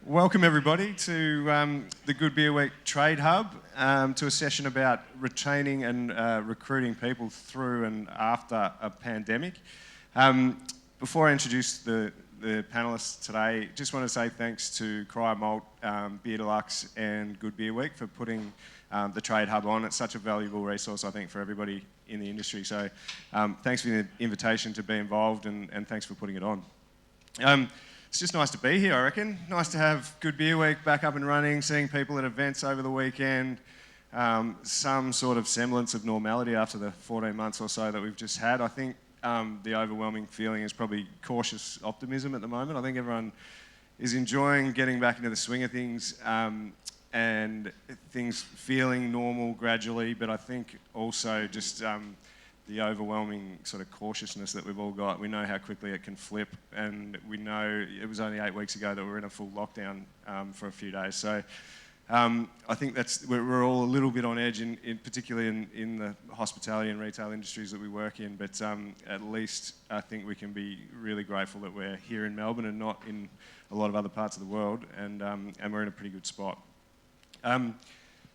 Welcome everybody to the Good Beer Week Trade Hub, to a session about retaining and recruiting people through and after a pandemic. Before I introduce the panellists today, just want to say thanks to Cryer Malt, Beer Deluxe and Good Beer Week for putting the Trade Hub on. It's such a valuable resource, I think, for everybody in the industry. So thanks for the invitation to be involved and thanks for putting it on. It's just nice to be here, I reckon. Nice to have Good Beer Week back up and running, seeing people at events over the weekend, some sort of semblance of normality after the 14 months or so that we've just had. I think the overwhelming feeling is probably cautious optimism at the moment. I think everyone is enjoying getting back into the swing of things and things feeling normal gradually, but I think also just the overwhelming sort of cautiousness that we've all got. We know how quickly it can flip, and we know it was only 8 weeks ago that we were in a full lockdown for a few days. So I think we're all a little bit on edge, particularly in the hospitality and retail industries that we work in, but at least I think we can be really grateful that we're here in Melbourne and not in a lot of other parts of the world, and we're in a pretty good spot.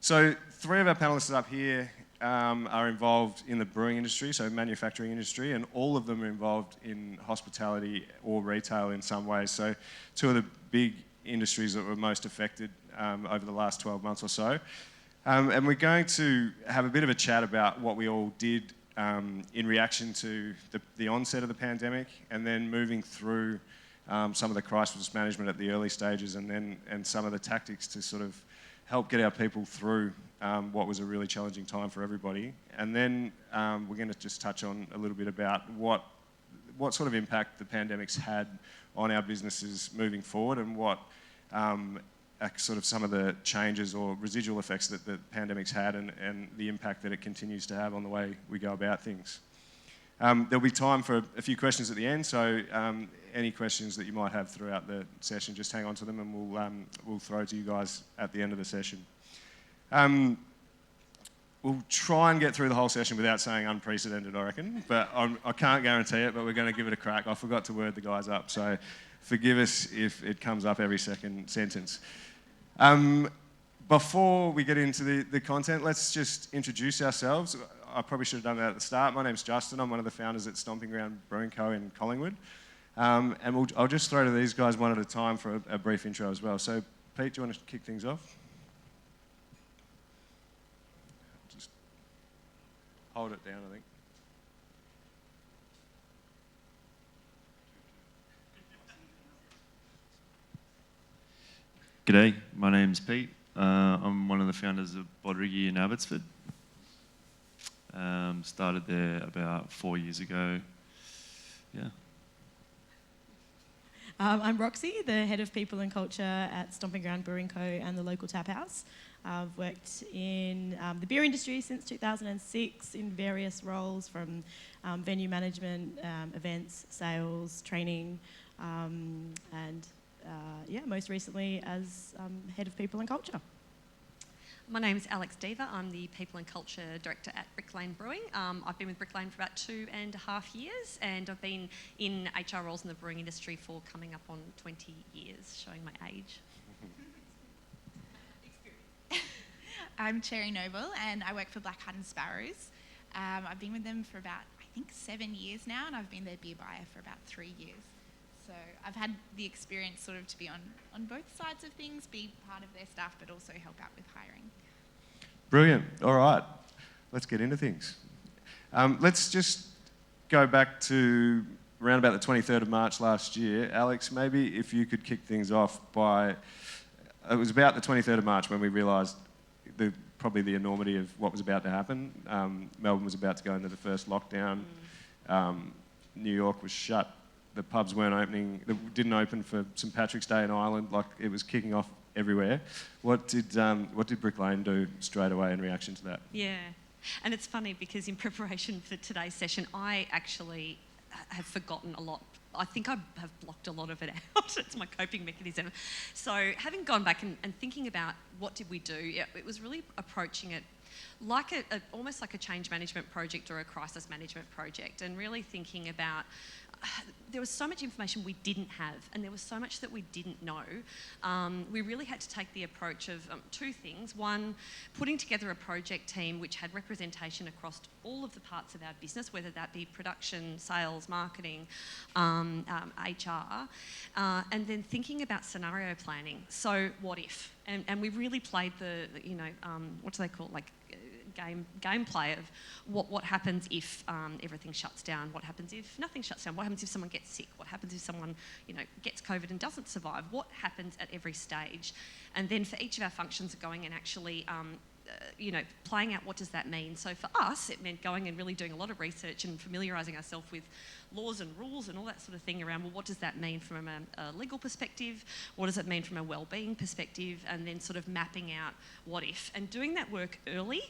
So 3 of our panellists up here are involved in the brewing industry, so manufacturing industry, and all of them are involved in hospitality or retail in some ways. So 2 of the big industries that were most affected over the last 12 months or so. And we're going to have a bit of a chat about what we all did in reaction to the onset of the pandemic, and then moving through some of the crisis management at the early stages, and some of the tactics to sort of help get our people through what was a really challenging time for everybody. And then we're going to just touch on a little bit about what sort of impact the pandemic's had on our businesses moving forward, and what sort of some of the changes or residual effects that the pandemic's had, and the impact that it continues to have on the way we go about things. There'll be time for a few questions at the end, so any questions that you might have throughout the session, just hang on to them and we'll throw to you guys at the end of the session. We'll try and get through the whole session without saying unprecedented, I reckon, but I can't guarantee it, but we're going to give it a crack. I forgot to word the guys up, so forgive us if it comes up every second sentence. Before we get into the content, let's just introduce ourselves. I probably should have done that at the start. My name's Justin. I'm one of the founders at Stomping Ground Brewing Co. in Collingwood. And I'll just throw to these guys one at a time for a brief intro as well. So, Pete, do you want to kick things off? Just hold it down, I think. G'day, my name's Pete. I'm one of the founders of Bodriggy in Abbotsford. Started there about 4 years ago. Yeah. I'm Roxy, the head of people and culture at Stomping Ground Brewing Co. and the local tap house. I've worked in the beer industry since 2006 in various roles, from venue management, events, sales, training, and most recently as head of people and culture. My name's Alex Deaver. I'm the People and Culture Director at Brick Lane Brewing. I've been with Brick Lane for about 2.5 years, and I've been in HR roles in the brewing industry for coming up on 20 years, showing my age. I'm Cherry Noble, and I work for Blackhearts and Sparrows. I've been with them for about, I think, 7 years now, and I've been their beer buyer for about 3 years. So I've had the experience sort of to be on both sides of things, be part of their staff, but also help out with hiring. Brilliant. All right, let's get into things. Let's just go back to around about the 23rd of March last year. Alex, maybe if you could kick things off by, it was about the 23rd of March when we realised probably the enormity of what was about to happen. Melbourne was about to go into the first lockdown. New York was shut. The pubs weren't opening. They didn't open for St Patrick's Day in Ireland. Like, it was kicking off everywhere. What did Brick Lane do straight away in reaction to that? Yeah, and it's funny because in preparation for today's session, I actually have forgotten a lot. I think I have blocked a lot of it out. It's my coping mechanism. So having gone back and thinking about what did we do, it was really approaching it almost like a change management project or a crisis management project, and really thinking about there was so much information we didn't have, and there was so much that we didn't know. We really had to take the approach of two things. One, putting together a project team which had representation across all of the parts of our business, whether that be production, sales, marketing, HR, and then thinking about scenario planning. So what if? And we really played the what do they call it? Like gameplay of what happens if everything shuts down, what happens if nothing shuts down, what happens if someone gets sick, what happens if someone gets COVID and doesn't survive, what happens at every stage. And then for each of our functions going and actually playing out what does that mean. So for us, it meant going and really doing a lot of research and familiarising ourselves with laws and rules and all that sort of thing around, well, what does that mean from a legal perspective? What does it mean from a wellbeing perspective? And then sort of mapping out what if. And doing that work early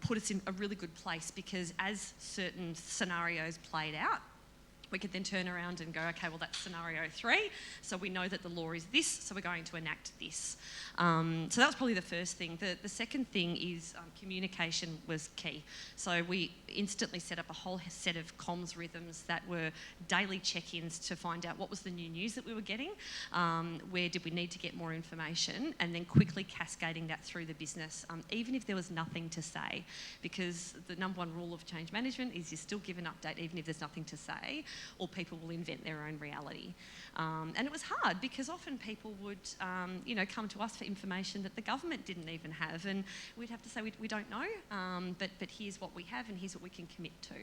put us in a really good place, because as certain scenarios played out, we could then turn around and go, okay, well, that's scenario 3. So we know that the law is this, so we're going to enact this. So that was probably the first thing. The second thing is communication was key. So we instantly set up a whole set of comms rhythms that were daily check-ins to find out what was the new news that we were getting, where did we need to get more information, and then quickly cascading that through the business, even if there was nothing to say. Because the number one rule of change management is you still give an update even if there's nothing to say, or people will invent their own reality. And it was hard because often people would, come to us for information that the government didn't even have, and we'd have to say we don't know, but here's what we have and here's what we can commit to.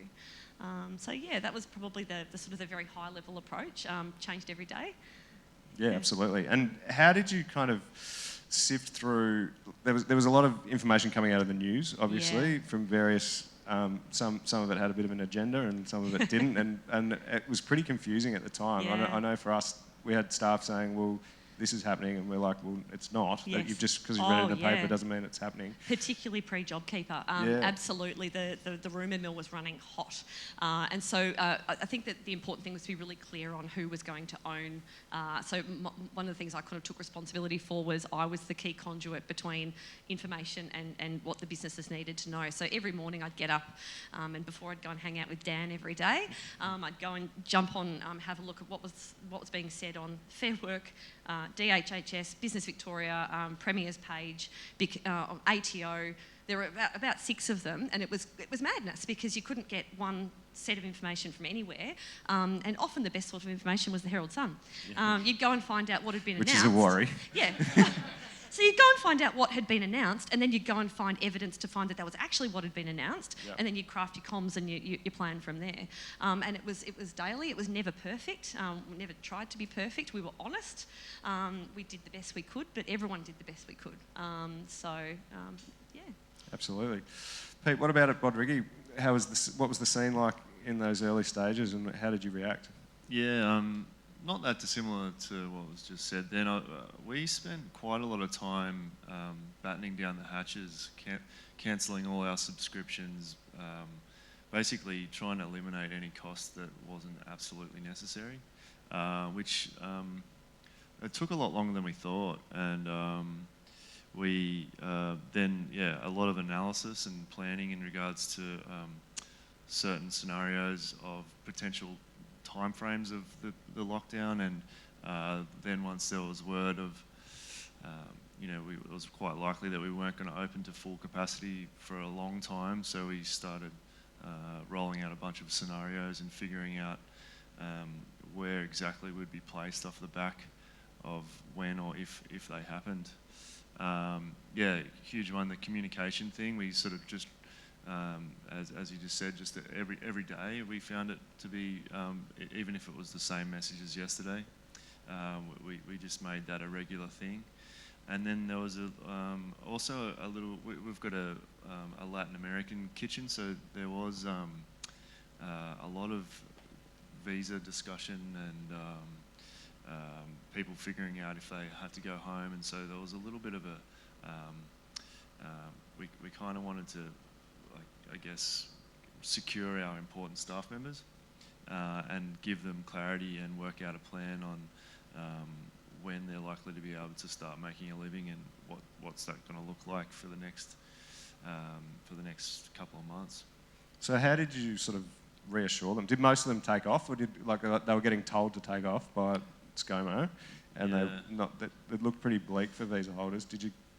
So yeah, that was probably the sort of the very high level approach. Changed every day. Yeah, absolutely. And how did you kind of sift through? There was a lot of information coming out of the news, obviously, from various. Some of it had a bit of an agenda and some of it didn't, and it was pretty confusing at the time. Yeah. I know for us, we had staff saying, well, this is happening, and we're like, well, it's not. Yes. That you've just because you've read it in the paper doesn't mean it's happening. Particularly pre-JobKeeper. Absolutely, the rumour mill was running hot. And so I think that the important thing was to be really clear on who was going to own. So one of the things I kind of took responsibility for was I was the key conduit between information and what the businesses needed to know. So every morning I'd get up and before I'd go and hang out with Dan every day, I'd go and jump on, have a look at what was being said on Fair Work, DHHS, Business Victoria, Premier's page, ATO. There were about 6 of them, and it was madness because you couldn't get one set of information from anywhere, and often the best sort of information was the Herald Sun. You'd go and find out what had been announced. Which is a worry. Yeah. So you'd go and find out what had been announced, and then you'd go and find evidence to find that was actually what had been announced, and then you'd craft your comms and you plan from there. And it was daily. It was never perfect. We never tried to be perfect. We were honest. We did the best we could, but everyone did the best we could. Yeah. Absolutely. Pete, what about at Bodriggy? What was the scene like in those early stages, and how did you react? Yeah, not that dissimilar to what was just said then. We spent quite a lot of time battening down the hatches, cancelling all our subscriptions, basically trying to eliminate any cost that wasn't absolutely necessary, which it took a lot longer than we thought. And we then, a lot of analysis and planning in regards to certain scenarios of potential timeframes of the lockdown, and then once there was word of, it was quite likely that we weren't going to open to full capacity for a long time, so we started rolling out a bunch of scenarios and figuring out where exactly would be placed off the back of when or if they happened. Huge one, the communication thing. We sort of just, as you just said, just every day we found it to be, even if it was the same message as yesterday, we just made that a regular thing. And then there was also a little, we've got a Latin American kitchen, so there was a lot of visa discussion and people figuring out if they had to go home, and so there was a little bit of a, we kind of wanted to, I guess, secure our important staff members and give them clarity and work out a plan on when they're likely to be able to start making a living and what's that going to look like for the next for the next couple of months. So how did you sort of reassure them? Did most of them take off, or did they were getting told to take off by ScoMo, and it looked pretty bleak for visa holders?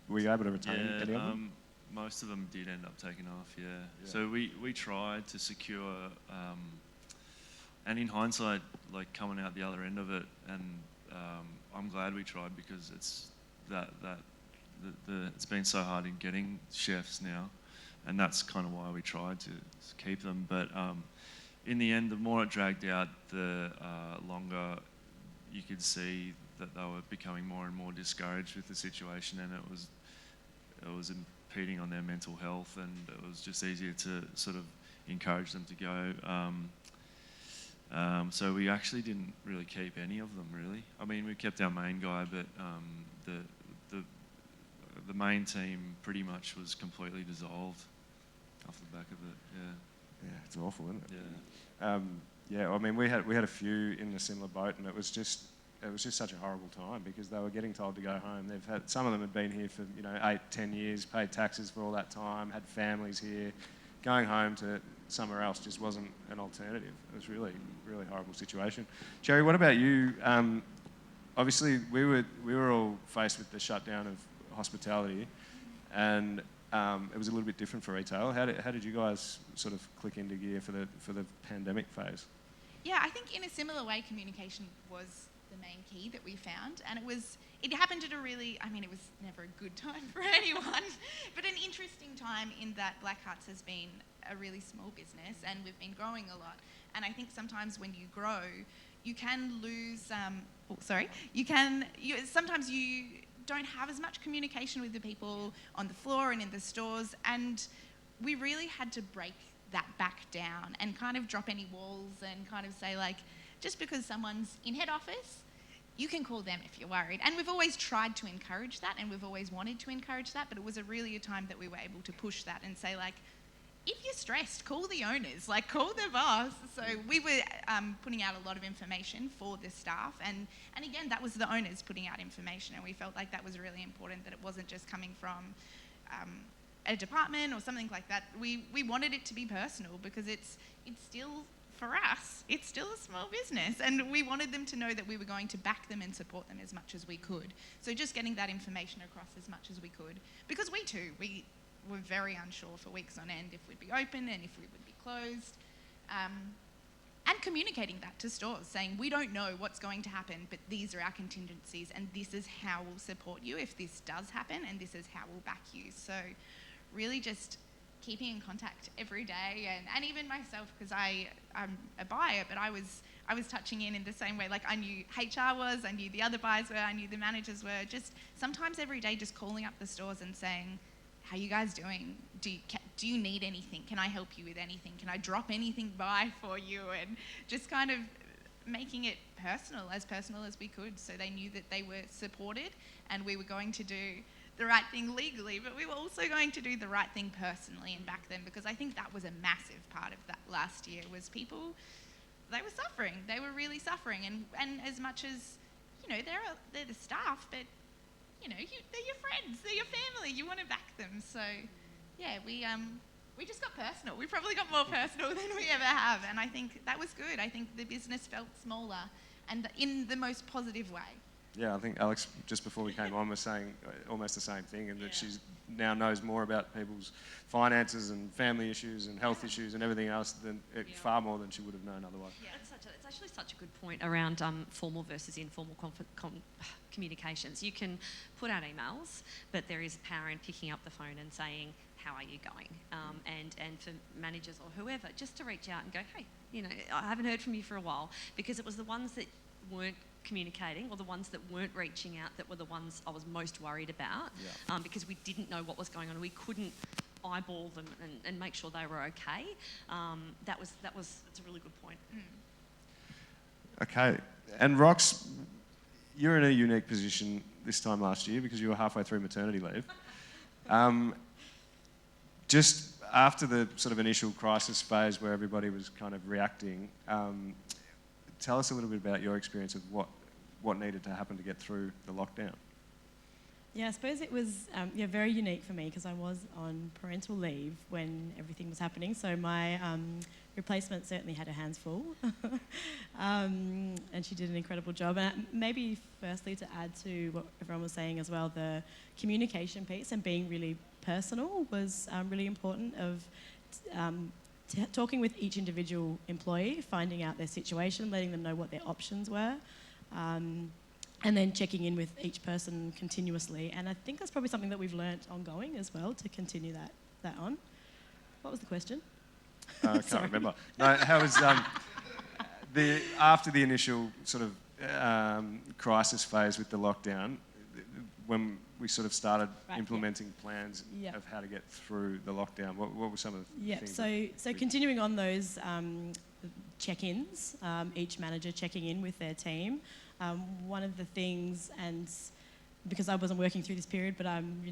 Were you able to retain any of them? Most of them did end up taking off. Yeah. So we tried to secure, and in hindsight, like coming out the other end of it, and I'm glad we tried, because it's it's been so hard in getting chefs now, and that's kind of why we tried to keep them. But in the end, the more it dragged out, the longer you could see that they were becoming more and more discouraged with the situation, and it was impeding on their mental health, and it was just easier to sort of encourage them to go. So we actually didn't really keep any of them, really. I mean, we kept our main guy, but the main team pretty much was completely dissolved off the back of it. Yeah. Yeah, it's awful, isn't it? Yeah. Yeah, I mean, we had a few in a similar boat, and it was just such a horrible time, because they were getting told to go home. Some of them had been here for 8-10 years, paid taxes for all that time, had families here. Going home to somewhere else just wasn't an alternative. It was really, really horrible situation. Jerry, what about you? Obviously, we were all faced with the shutdown of hospitality, and it was a little bit different for retail. How did you guys sort of click into gear for the pandemic phase? Yeah, I think in a similar way, communication was the main key that we found, and it happened at it was never a good time for anyone, but an interesting time in that Blackhearts has been a really small business, and we've been growing a lot. And I think sometimes when you grow, you can lose. Sometimes you don't have as much communication with the people on the floor and in the stores, and we really had to break that back down and kind of drop any walls and kind of say, like, just because someone's in head office, you can call them if you're worried. And we've always tried to encourage that, and we've always wanted to encourage that, but it was really a time that we were able to push that and say, like, if you're stressed, call the owners, like call their boss. So we were putting out a lot of information for the staff, and again, that was the owners putting out information, and we felt like that was really important, that it wasn't just coming from a department or something like that. We wanted it to be personal, because it's still, for us, it's still a small business, and we wanted them to know that we were going to back them and support them as much as we could. So just getting that information across as much as we could, because we were very unsure for weeks on end if we'd be open and if we would be closed. And communicating that to stores, saying, we don't know what's going to happen, but these are our contingencies, and this is how we'll support you if this does happen, and this is how we'll back you. So really just keeping in contact every day, and even myself, because I'm a buyer, but I was touching in the same way. Like, I knew HR was, I knew the other buyers were, I knew the managers were. Just sometimes every day, just calling up the stores and saying, how are you guys doing? Do you need anything? Can I help you with anything? Can I drop anything by for you? And just kind of making it personal as we could, so they knew that they were supported, and we were going to do the right thing legally, but we were also going to do the right thing personally and back them, because I think that was a massive part of that last year, was people, they were suffering. They were really suffering, and as much as, they're the staff, but they're your friends, they're your family, you want to back them. So yeah, we just got personal. We probably got more personal than we ever have, and I think that was good. I think the business felt smaller, and in the most positive way. Yeah, I think Alex, just before we came on, was saying almost the same thing, and that she now knows more about people's finances and family issues and health issues and everything else far more than she would have known otherwise. Yeah, it's actually such a good point around formal versus informal communications. You can put out emails, but there is power in picking up the phone and saying, how are you going? And for managers or whoever, just to reach out and go, hey, I haven't heard from you for a while, because it was the ones that weren't communicating, or the ones that weren't reaching out, that were the ones I was most worried about, because we didn't know what was going on. We couldn't eyeball them and make sure they were okay. It's a really good point. Okay, and Rox, you're in a unique position this time last year, because you were halfway through maternity leave. Just after the sort of initial crisis phase where everybody was kind of reacting, tell us a little bit about your experience of what needed to happen to get through the lockdown. Yeah, I suppose it was very unique for me because I was on parental leave when everything was happening. So my replacement certainly had her hands full, and she did an incredible job. And maybe firstly to add to what everyone was saying as well, the communication piece and being really personal was really important. Of talking with each individual employee, finding out their situation, letting them know what their options were. And then checking in with each person continuously. And I think that's probably something that we've learnt ongoing as well, to continue that on. What was the question? I can't remember. No, how was after the initial sort of crisis phase with the lockdown, when we sort of started implementing plans of how to get through the lockdown, what were some of the things? So continuing on those check-ins, each manager checking in with their team. One of the things, and because I wasn't working through this period, but I'm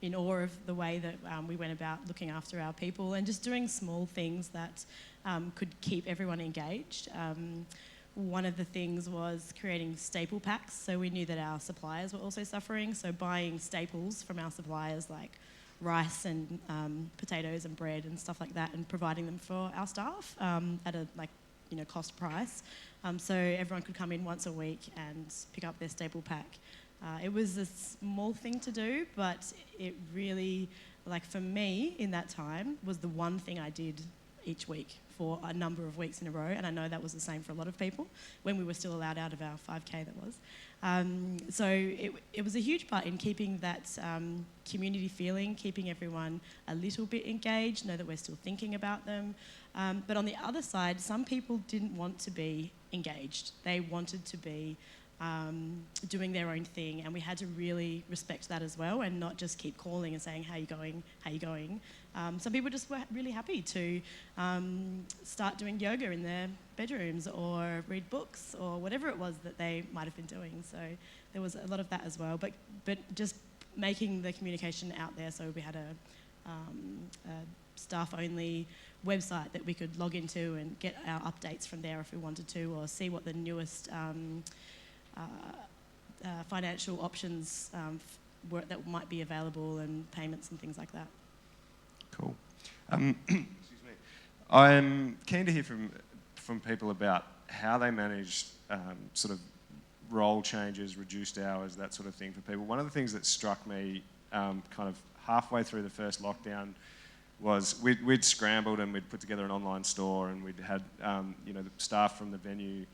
in awe of the way that we went about looking after our people and just doing small things that could keep everyone engaged. One of the things was creating staple packs, so we knew that our suppliers were also suffering, so buying staples from our suppliers like rice and potatoes and bread and stuff like that, and providing them for our staff at a cost price. So everyone could come in once a week and pick up their staple pack. It was a small thing to do, but it really, for me in that time, was the one thing I did each week for a number of weeks in a row, and I know that was the same for a lot of people when we were still allowed out of our 5K, that was. So it was a huge part in keeping that community feeling, keeping everyone a little bit engaged, know that we're still thinking about them. But on the other side, some people didn't want to be engaged. They wanted to be doing their own thing, and we had to really respect that as well, and not just keep calling and saying, how you going? Some people just were really happy to start doing yoga in their bedrooms or read books or whatever it was that they might have been doing. So there was a lot of that as well, but just making the communication out there. So we had a staff-only website that we could log into and get our updates from there if we wanted to, or see what the newest financial options were that might be available, and payments and things like that. Cool. Excuse me. I'm keen to hear from people about how they managed sort of role changes, reduced hours, that sort of thing for people. One of the things that struck me kind of halfway through the first lockdown was we'd scrambled and we'd put together an online store, and we'd had the staff from the venue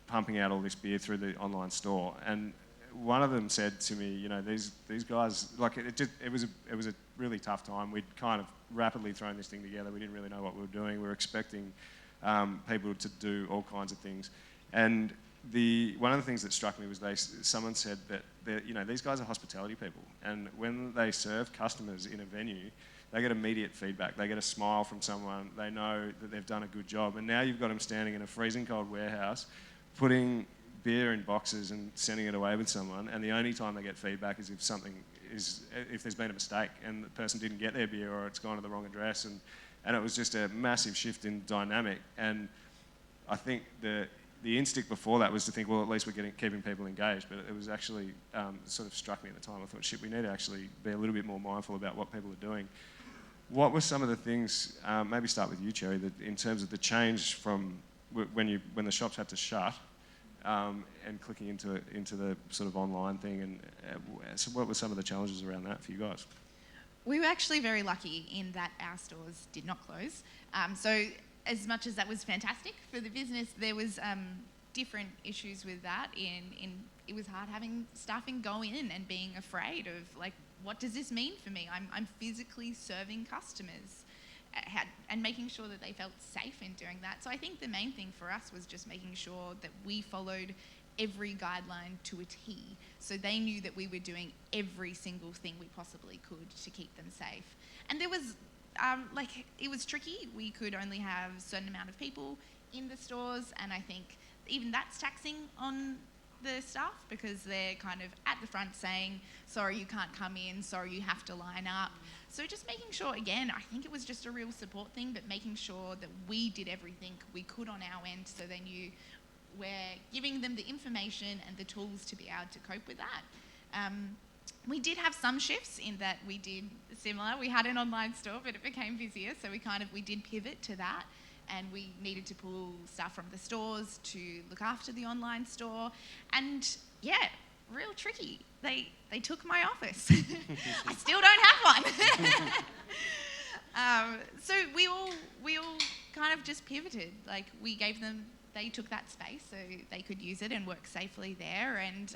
pumping out all this beer through the online store. And one of them said to me, these guys, it was a really tough time. We'd kind of rapidly thrown this thing together. We didn't really know what we were doing. We were expecting people to do all kinds of things. And one of the things that struck me was someone said that these guys are hospitality people, and when they serve customers in a venue, they get immediate feedback. They get a smile from someone. They know that they've done a good job. And now you've got them standing in a freezing cold warehouse, putting beer in boxes and sending it away with someone, and the only time they get feedback is if there's been a mistake and the person didn't get their beer, or it's gone to the wrong address, and it was just a massive shift in dynamic. And I think the instinct before that was to think, well, at least we're keeping people engaged, but it was actually sort of struck me at the time. I thought, shit, we need to actually be a little bit more mindful about what people are doing. What were some of the things, maybe start with you, Cherry, that in terms of the change from when the shops had to shut and clicking into the sort of online thing, and so what were some of the challenges around that for you guys? We were actually very lucky in that our stores did not close. So as much as that was fantastic for the business, there was different issues with that. It was hard having staffing go in and being afraid of what does this mean for me? I'm physically serving customers, and making sure that they felt safe in doing that. So I think the main thing for us was just making sure that we followed every guideline to a T, so they knew that we were doing every single thing we possibly could to keep them safe. And there was it was tricky. We could only have a certain amount of people in the stores, and I think even that's taxing on the staff, because they're kind of at the front saying, sorry, you can't come in, sorry, you have to line up. So just making sure, again, I think it was just a real support thing, but making sure that we did everything we could on our end, so they knew we're giving them the information and the tools to be able to cope with that. We did have some shifts in that we did similar. We had an online store, but it became busier, so we did pivot to that, and we needed to pull stuff from the stores to look after the online store. And yeah, real tricky. They took my office. I still don't have one. So we all kind of just pivoted. Like, we gave them, they took that space so they could use it and work safely there. And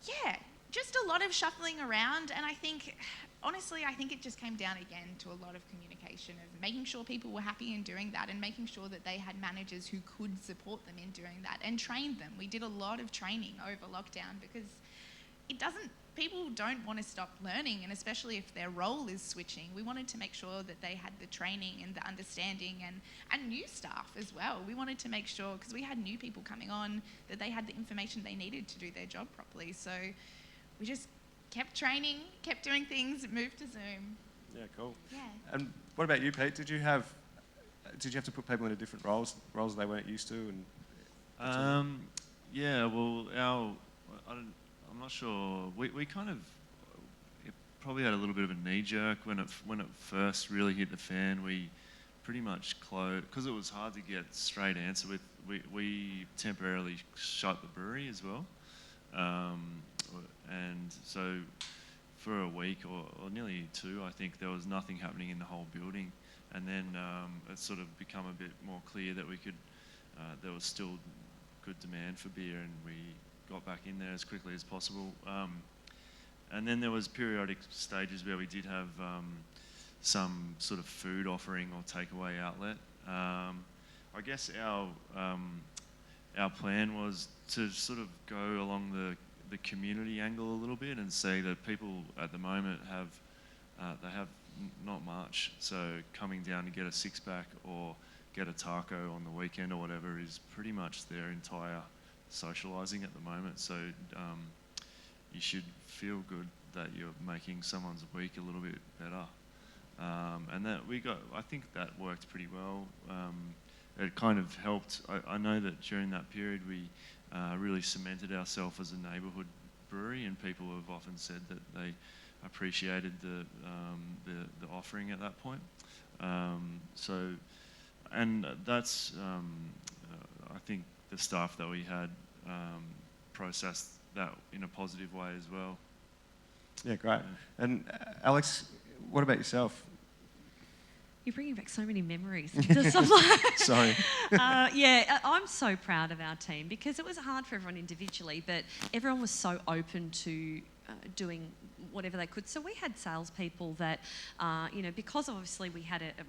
yeah, just a lot of shuffling around. And I think, honestly, it just came down again to a lot of communication, of making sure people were happy in doing that, and making sure that they had managers who could support them in doing that and trained them. We did a lot of training over lockdown, because people don't want to stop learning, and especially if their role is switching. We wanted to make sure that they had the training and the understanding, and new staff as well. We wanted to make sure, because we had new people coming on, that they had the information they needed to do their job properly. So we just kept training, kept doing things, moved to Zoom. Yeah, cool. Yeah. And what about you, Pete? Did you have to put people into different roles they weren't used to? And yeah, well, I'm not sure. We kind of probably had a little bit of a knee jerk when it first really hit the fan. We pretty much closed, because it was hard to get straight answer with. We temporarily shut the brewery as well, and so for a week or nearly two, I think there was nothing happening in the whole building. And then it sort of become a bit more clear that we could. There was still good demand for beer, and we got back in there as quickly as possible. And then there was periodic stages where we did have some sort of food offering or takeaway outlet. I guess our plan was to sort of go along the community angle a little bit, and say that people at the moment have not much. So coming down to get a six-pack or get a taco on the weekend or whatever is pretty much their entire socialising at the moment. So you should feel good that you're making someone's week a little bit better. And that I think that worked pretty well. It kind of helped. I know that during that period we really cemented ourselves as a neighbourhood brewery, and people have often said that they appreciated the offering at that point. And that's I think the staff that we had processed that in a positive way as well. yeah, great. And Alex, what about yourself? You're bringing back so many memories. Just, I'm like, Sorry. yeah, I'm so proud of our team, because it was hard for everyone individually, but everyone was so open to doing whatever they could. So we had salespeople that, because obviously we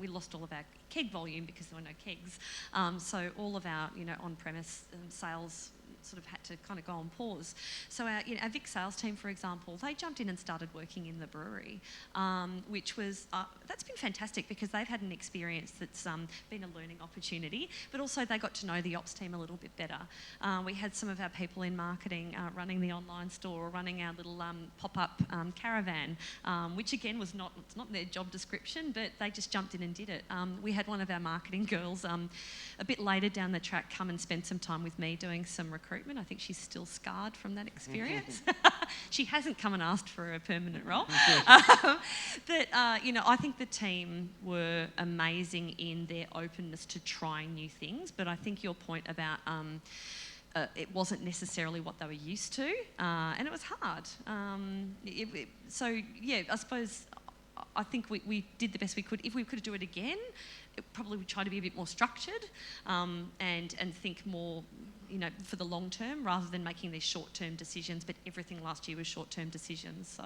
lost all of our keg volume because there were no kegs. So all of our, on-premise sales sort of had to kind of go on pause. So our Vic sales team, for example, they jumped in and started working in the brewery, which was, that's been fantastic, because they've had an experience that's been a learning opportunity, but also they got to know the ops team a little bit better. We had some of our people in marketing running the online store, or running our little pop-up caravan, which again it's not in their job description, but they just jumped in and did it. We had one of our marketing girls a bit later down the track come and spend some time with me doing some recruitment. I think she's still scarred from that experience. She hasn't come and asked for a permanent role. But, I think the team were amazing in their openness to trying new things. But I think your point about it wasn't necessarily what they were used to, and it was hard. I suppose I think we did the best we could. If we could do it again, probably would try to be a bit more structured and think more, for the long term, rather than making these short-term decisions. But everything last year was short-term decisions, so.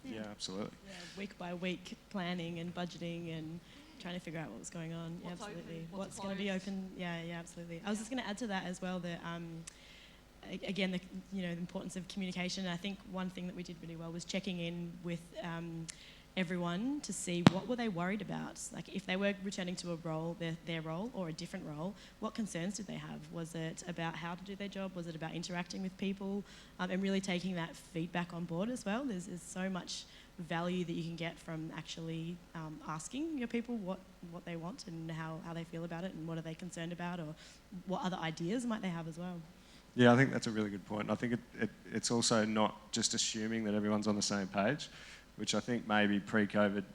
Yeah, absolutely. Yeah, week by week planning and budgeting and trying to figure out what was going on. Yeah, What's absolutely. open, What's what's going to be closed. open? Yeah, absolutely. I was just going to add to that as well that again, the importance of communication. I think one thing that we did really well was checking in with everyone to see what were they worried about. Like, if they were returning to a role, their role, or a different role, what concerns did they have? Was it about how to do their job? Was it about interacting with people? And really taking that feedback on board as well. There's so much value that you can get from actually asking your people what they want and how they feel about it, and what are they concerned about, or what other ideas might they have as well. Yeah, I think that's a really good point. I think it's also not just assuming that everyone's on the same page, which I think maybe pre-COVID,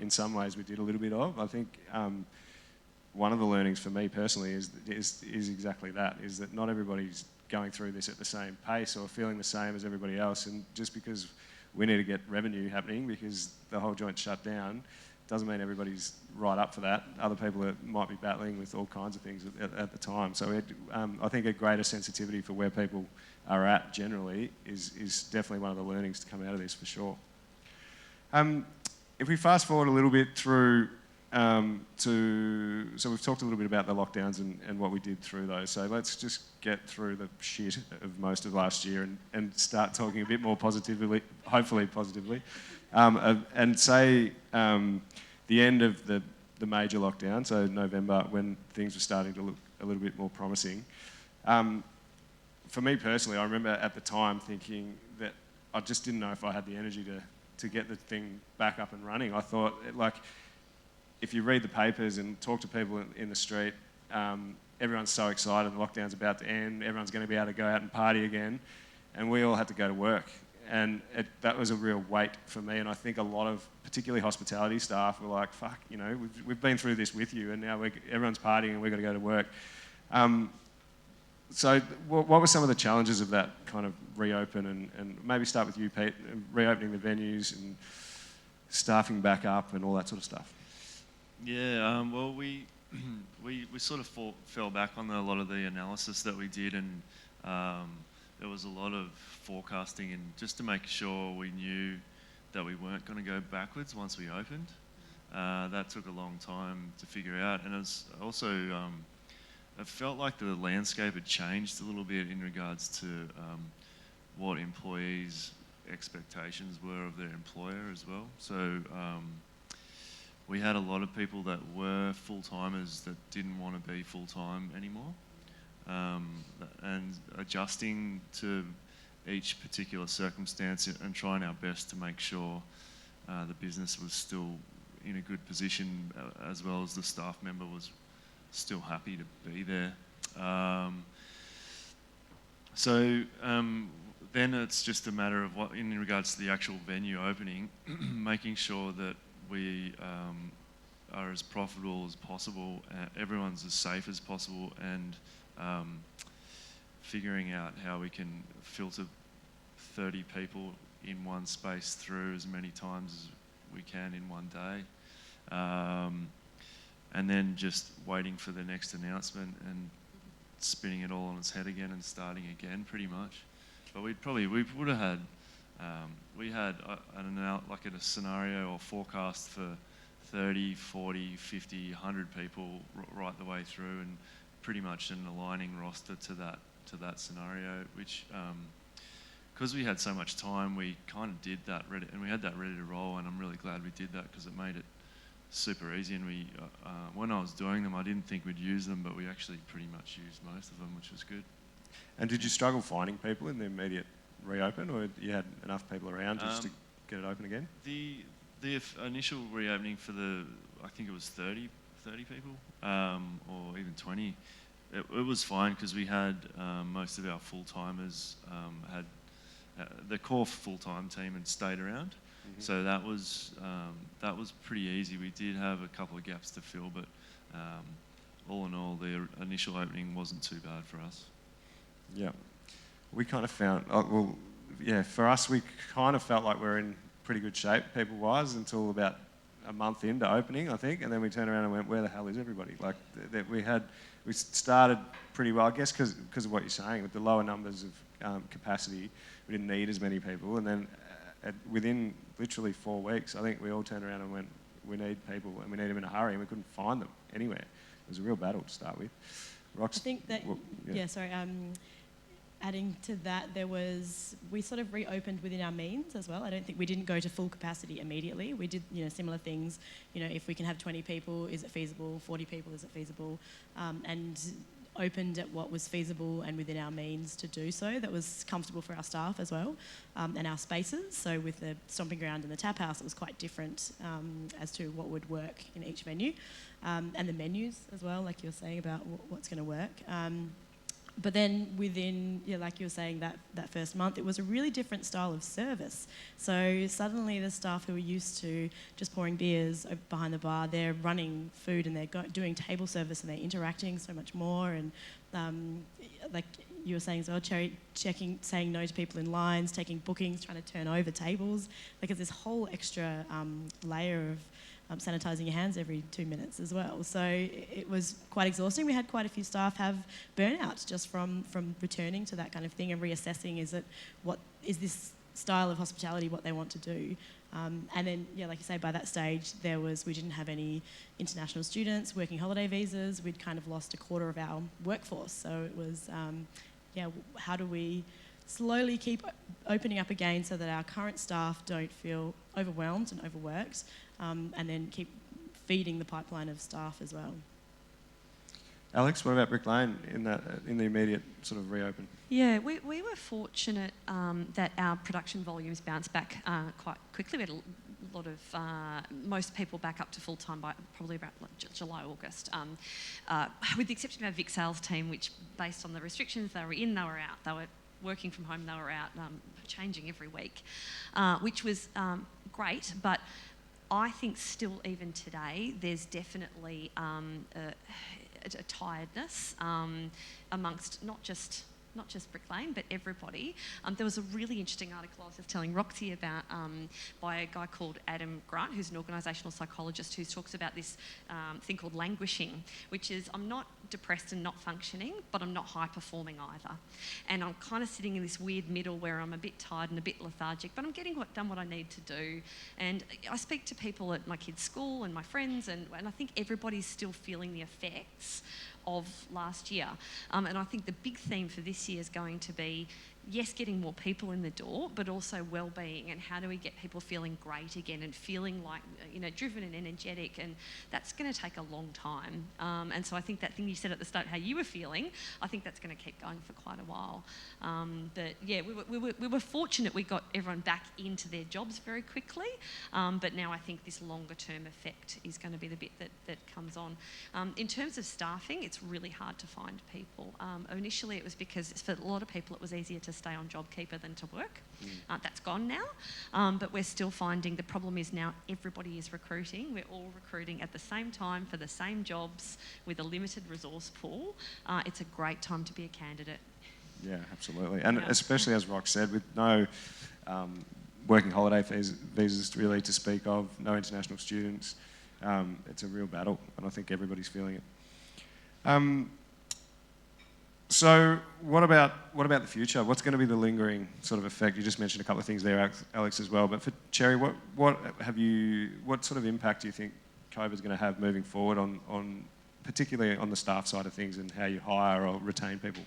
in some ways we did a little bit of. I think one of the learnings for me personally is exactly that, is that not everybody's going through this at the same pace or feeling the same as everybody else. And just because we need to get revenue happening because the whole joint's shut down, doesn't mean everybody's right up for that. Other people might be battling with all kinds of things at the time. So I think a greater sensitivity for where people are at generally is definitely one of the learnings to come out of this for sure. If we fast forward a little bit through so we've talked a little bit about the lockdowns and what we did through those. So let's just get through the shit of most of last year and start talking a bit more positively, hopefully positively. And say the end of the major lockdown, so November, when things were starting to look a little bit more promising. For me personally, I remember at the time thinking that I just didn't know if I had the energy to get the thing back up and running. I thought, like, if you read the papers and talk to people in the street, everyone's so excited, the lockdown's about to end, everyone's going to be able to go out and party again, and we all had to go to work. And that was a real weight for me, and I think a lot of, particularly hospitality staff, were like, fuck, you know, we've been through this with you, and now everyone's partying and we've got to go to work. So what were some of the challenges of that kind of reopen, and maybe start with you, Pete, reopening the venues and staffing back up and all that sort of stuff? Yeah, well, we sort of fell back on a lot of the analysis that we did, and there was a lot of forecasting, and just to make sure we knew that we weren't going to go backwards once we opened. That took a long time to figure out, and it was also it felt like the landscape had changed a little bit in regards to what employees' expectations were of their employer as well. So we had a lot of people that were full-timers that didn't want to be full-time anymore, and adjusting to each particular circumstance and trying our best to make sure the business was still in a good position, as well as the staff member was still happy to be there. Then it's just a matter of what, in regards to the actual venue opening, making sure that we are as profitable as possible, everyone's as safe as possible, and figuring out how we can filter 30 people in one space through as many times as we can in one day. And then just waiting for the next announcement and spinning it all on its head again and starting again, pretty much. But we would have had, we had like a scenario or forecast for 30, 40, 50, 100 people right the way through, and pretty much an aligning roster to that scenario, which, because we had so much time, we kind of did that ready, and we had that ready to roll, and I'm really glad we did that because it made it super easy. And we, when I was doing them, I didn't think we'd use them, but we actually pretty much used most of them, which was good. And did you struggle finding people in the immediate reopen, or you had enough people around just to get it open again? The initial reopening for I think it was 30 people, or even 20. It was fine because we had most of our full-timers had the core full-time team had stayed around. Mm-hmm. So that was pretty easy. We did have a couple of gaps to fill, but all in all, the initial opening wasn't too bad for us. Yeah, we kind of found, for us, we kind of felt like we're in pretty good shape, people-wise, until about a month into opening, I think, and then we turned around and went, where the hell is everybody? Like, we started pretty well, I guess, because of what you're saying, with the lower numbers of capacity, we didn't need as many people, and then within literally 4 weeks, I think we all turned around and went, we need people, and we need them in a hurry, and we couldn't find them anywhere. It was a real battle to start with. Rox, I think that, adding to that, we sort of reopened within our means as well. I don't think we didn't go to full capacity immediately. We did, similar things. If we can have 20 people, is it feasible? 40 people, is it feasible? And opened at what was feasible and within our means to do so. That was comfortable for our staff as well, and our spaces. So with the Stomping Ground and the Tap House, it was quite different as to what would work in each venue, and the menus as well, like you were saying about what's going to work. But then within, like you were saying, that first month, it was a really different style of service. So suddenly the staff who were used to just pouring beers behind the bar, they're running food and they're doing table service and they're interacting so much more. And like you were saying as well, Cherry, saying no to people in lines, taking bookings, trying to turn over tables. Like it's this whole extra layer of sanitising your hands every 2 minutes as well. So it was quite exhausting. We had quite a few staff have burnout just from returning to that kind of thing and reassessing, is this style of hospitality what they want to do? And then, like you say, by that stage, we didn't have any international students, working holiday visas. We'd kind of lost a quarter of our workforce. So it was, how do we slowly keep opening up again so that our current staff don't feel overwhelmed and overworked, and then keep feeding the pipeline of staff as well. Alex, what about Brick Lane in the immediate sort of reopen? Yeah, we were fortunate that our production volumes bounced back quite quickly. We had a lot of, most people back up to full time by probably about July, August, with the exception of our Vic sales team, which based on the restrictions, they were in, they were out, they were working from home, they were out, changing every week, which was great, but I think still even today there's definitely a tiredness amongst not just Brick Lane, but everybody. There was a really interesting article I was just telling Roxy about by a guy called Adam Grant, who's an organisational psychologist, who talks about this thing called languishing, which is I'm not depressed and not functioning, but I'm not high performing either. And I'm kind of sitting in this weird middle where I'm a bit tired and a bit lethargic, but I'm getting done what I need to do. And I speak to people at my kids' school and my friends, and I think everybody's still feeling the effects of last year. And I think the big theme for this year is going to be, yes, getting more people in the door, but also well-being, and how do we get people feeling great again and feeling like, driven and energetic, and that's going to take a long time. And so I think that thing you said at the start, how you were feeling, I think that's going to keep going for quite a while. But yeah, we were fortunate we got everyone back into their jobs very quickly, but now I think this longer-term effect is going to be the bit that comes on. In terms of staffing, it's really hard to find people. Initially it was because for a lot of people it was easier to stay on JobKeeper than to work. That's gone now, but we're still finding the problem is now everybody is recruiting. We're all recruiting at the same time for the same jobs with a limited resource pool. It's a great time to be a candidate. Yeah, absolutely. And especially, as Rox said, with no working holiday visas really to speak of, no international students, it's a real battle, and I think everybody's feeling it. So what about the future? What's going to be the lingering sort of effect? You just mentioned a couple of things there, Alex, as well. But for Cherry, what sort of impact do you think COVID's going to have moving forward on particularly on the staff side of things and how you hire or retain people?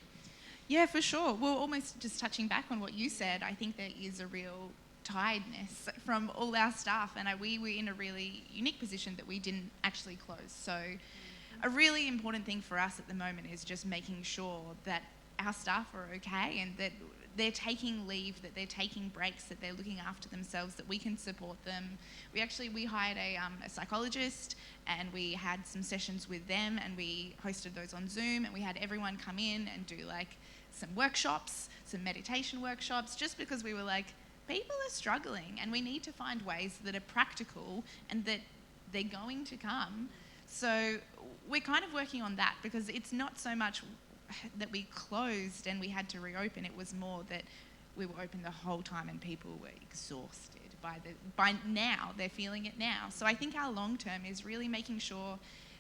Yeah, for sure. Well, almost just touching back on what you said, I think there is a real tiredness from all our staff, and we were in a really unique position that we didn't actually close. So a really important thing for us at the moment is just making sure that our staff are okay and that they're taking leave, that they're taking breaks, that they're looking after themselves, that we can support them. We hired a psychologist, and we had some sessions with them, and we hosted those on Zoom, and we had everyone come in and do like some workshops, some meditation workshops, just because we were like, people are struggling and we need to find ways that are practical and that they're going to come. So we're kind of working on that, because it's not so much that we closed and we had to reopen. It was more that we were open the whole time and people were exhausted by now. They're feeling it now. So I think our long term is really making sure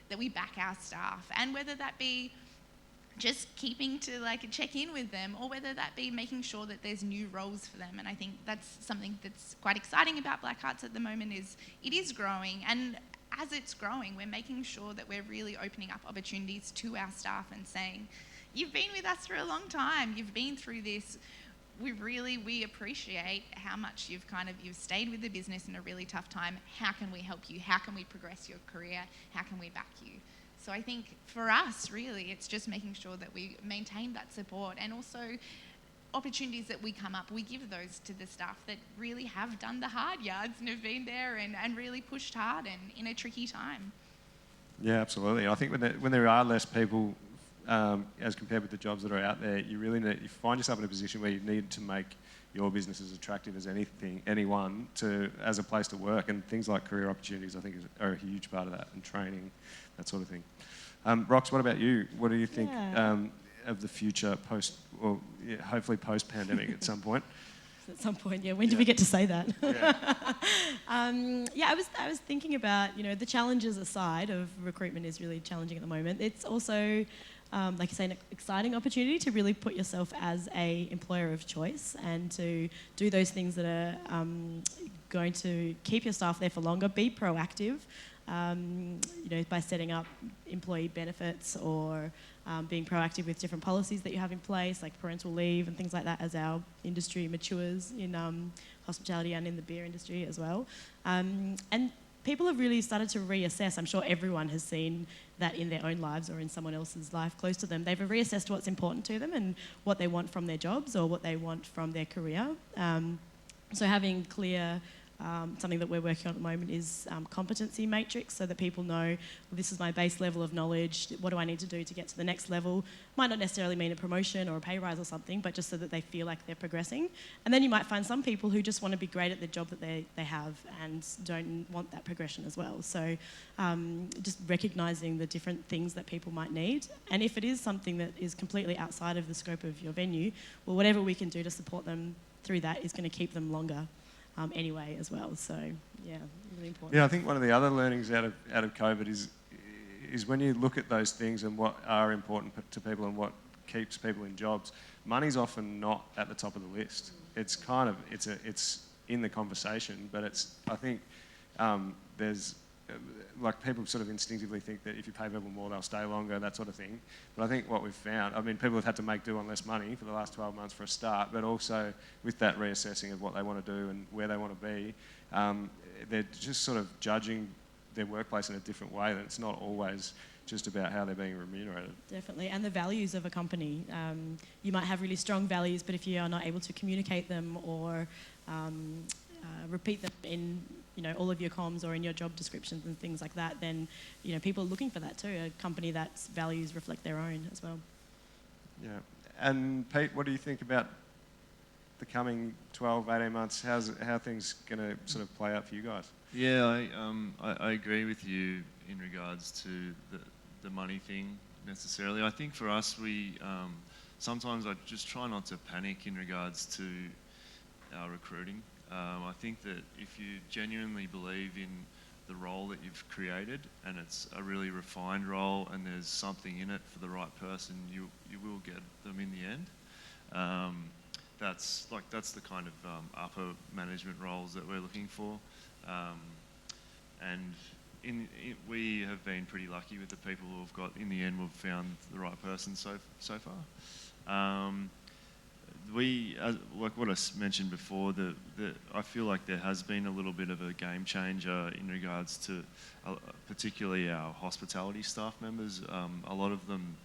that we back our staff, and whether that be just keeping to like check in with them, or whether that be making sure that there's new roles for them. And I think that's something that's quite exciting about Blackhearts at the moment, is it is growing, and as it's growing, we're making sure that we're really opening up opportunities to our staff and saying, you've been with us for a long time, you've been through this, we appreciate how much you've stayed with the business in a really tough time. How can we help you? How can we progress your career? How can we back you? So I think for us, really, it's just making sure that we maintain that support, and also opportunities that we come up, we give those to the staff that really have done the hard yards and have been there and really pushed hard and in a tricky time. Yeah, absolutely. I think when there are less people as compared with the jobs that are out there, you find yourself in a position where you need to make your business as attractive as anyone as a place to work, and things like career opportunities I think are a huge part of that, and training, that sort of thing. Rox, what about you? What do you think of the future hopefully post-pandemic at some point? At some point, yeah. When do we get to say that? Yeah. I was thinking about, the challenges aside of recruitment is really challenging at the moment. It's also, like you say, an exciting opportunity to really put yourself as a employer of choice and to do those things that are going to keep your staff there for longer. Be proactive, by setting up employee benefits or being proactive with different policies that you have in place, like parental leave and things like that, as our industry matures in hospitality and in the beer industry as well. And people have really started to reassess. I'm sure everyone has seen that in their own lives or in someone else's life close to them. They've reassessed what's important to them and what they want from their jobs or what they want from their career. So having clear... something that we're working on at the moment is competency matrix, so that people know, well, this is my base level of knowledge, what do I need to do to get to the next level? Might not necessarily mean a promotion or a pay rise or something, but just so that they feel like they're progressing. And then you might find some people who just want to be great at the job that they have and don't want that progression as well. So just recognising the different things that people might need. And if it is something that is completely outside of the scope of your venue, well, whatever we can do to support them through that is going to keep them longer. Anyway as well, so yeah, really important. Yeah, I think one of the other learnings out of COVID is when you look at those things and what are important to people and what keeps people in jobs, money's often not at the top of the list. It's it's in the conversation, but I think there's like people sort of instinctively think that if you pay people more, they'll stay longer, that sort of thing. But I think what we've found, people have had to make do on less money for the last 12 months for a start, but also with that reassessing of what they want to do and where they want to be, they're just sort of judging their workplace in a different way, that it's not always just about how they're being remunerated. Definitely, and the values of a company. You might have really strong values, but if you are not able to communicate them or repeat them in all of your comms or in your job descriptions and things like that, then people are looking for that too, a company that's values reflect their own as well. Yeah. And Pete, what do you think about the coming 12, 18 months? How are things going to sort of play out for you guys? Yeah, I agree with you in regards to the money thing necessarily. I think for us, we sometimes I just try not to panic in regards to our recruiting. I think that if you genuinely believe in the role that you've created and it's a really refined role and there's something in it for the right person, you will get them in the end. That's the kind of upper management roles that we're looking for, and we have been pretty lucky with the people who have got. In the end, we've found the right person so far. Like what I mentioned before, I feel like there has been a little bit of a game changer in regards to particularly our hospitality staff members. A lot of them,